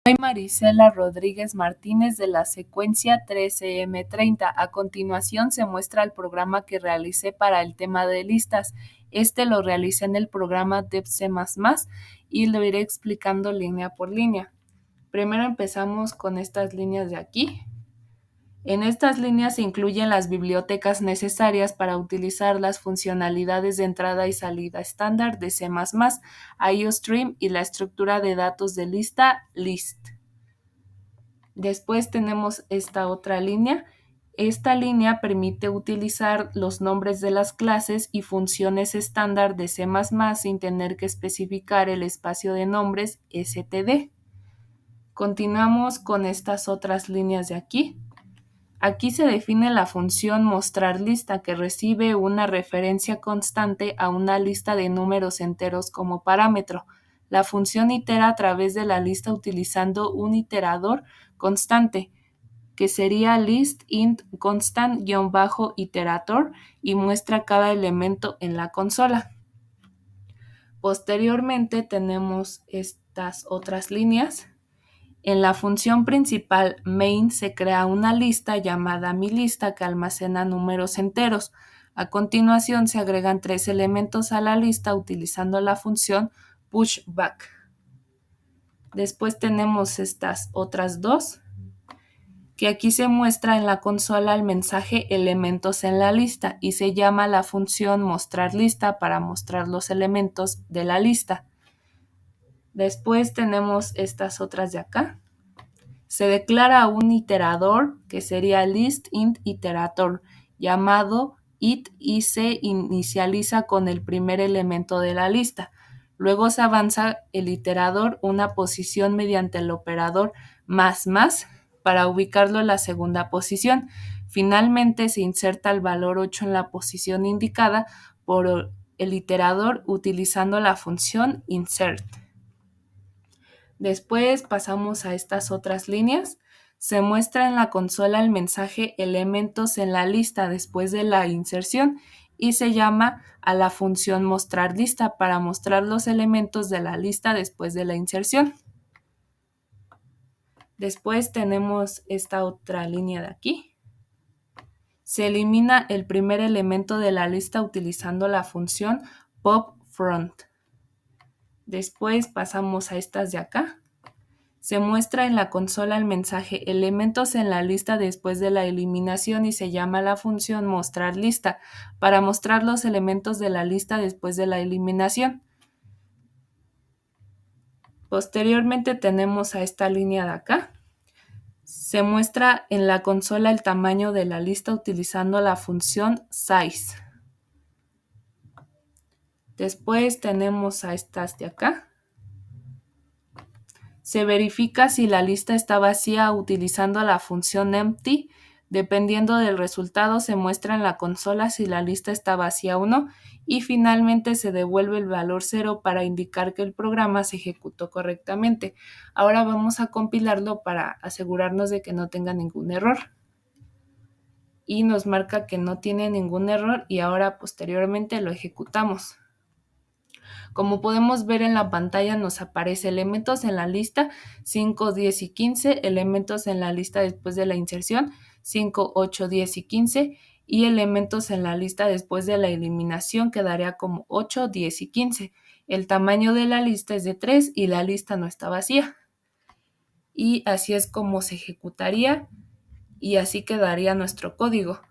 Soy Marisela Rodríguez Martínez de la secuencia 13M30. A continuación se muestra el programa que realicé para el tema de listas. Este lo realicé en el programa DevC++ y lo iré explicando línea por línea. Primero empezamos con estas líneas de aquí. En estas líneas se incluyen las bibliotecas necesarias para utilizar las funcionalidades de entrada y salida estándar de C++, IOStream y la estructura de datos de lista list. Después tenemos esta otra línea. Esta línea permite utilizar los nombres de las clases y funciones estándar de C++ sin tener que especificar el espacio de nombres std. Continuamos con estas otras líneas de aquí. Aquí se define la función mostrar lista, que recibe una referencia constante a una lista de números enteros como parámetro. La función itera a través de la lista utilizando un iterador constante, que sería list_int constant_iterator, y muestra cada elemento en la consola. Posteriormente tenemos estas otras líneas. En la función principal main se crea una lista llamada milista que almacena números enteros. A continuación se agregan 3 elementos a la lista utilizando la función pushback. Después tenemos estas otras dos, que aquí se muestra en la consola el mensaje elementos en la lista y se llama la función mostrar lista para mostrar los elementos de la lista. Después tenemos estas otras de acá. Se declara un iterador, que sería list_int_iterator, llamado it, y se inicializa con el primer elemento de la lista. Luego se avanza el iterador una posición mediante el operador más para ubicarlo en la segunda posición. Finalmente se inserta el valor 8 en la posición indicada por el iterador utilizando la función insert. Después pasamos a estas otras líneas. Se muestra en la consola el mensaje elementos en la lista después de la inserción y se llama a la función mostrar lista para mostrar los elementos de la lista después de la inserción. Después tenemos esta otra línea de aquí. Se elimina el primer elemento de la lista utilizando la función popFront. Después pasamos a estas de acá. Se muestra en la consola el mensaje elementos en la lista después de la eliminación y se llama la función mostrar lista para mostrar los elementos de la lista después de la eliminación. Posteriormente tenemos a esta línea de acá. Se muestra en la consola el tamaño de la lista utilizando la función size. Después tenemos a estas de acá. Se verifica si la lista está vacía utilizando la función empty. Dependiendo del resultado, se muestra en la consola si la lista está vacía o no. Y finalmente se devuelve el valor 0 para indicar que el programa se ejecutó correctamente. Ahora vamos a compilarlo para asegurarnos de que no tenga ningún error. Y nos marca que no tiene ningún error y ahora posteriormente lo ejecutamos. Como podemos ver en la pantalla, nos aparece elementos en la lista 5, 10 y 15, elementos en la lista después de la inserción 5, 8, 10 y 15 y elementos en la lista después de la eliminación quedaría como 8, 10 y 15. El tamaño de la lista es de 3 y la lista no está vacía. Y así es como se ejecutaría y así quedaría nuestro código.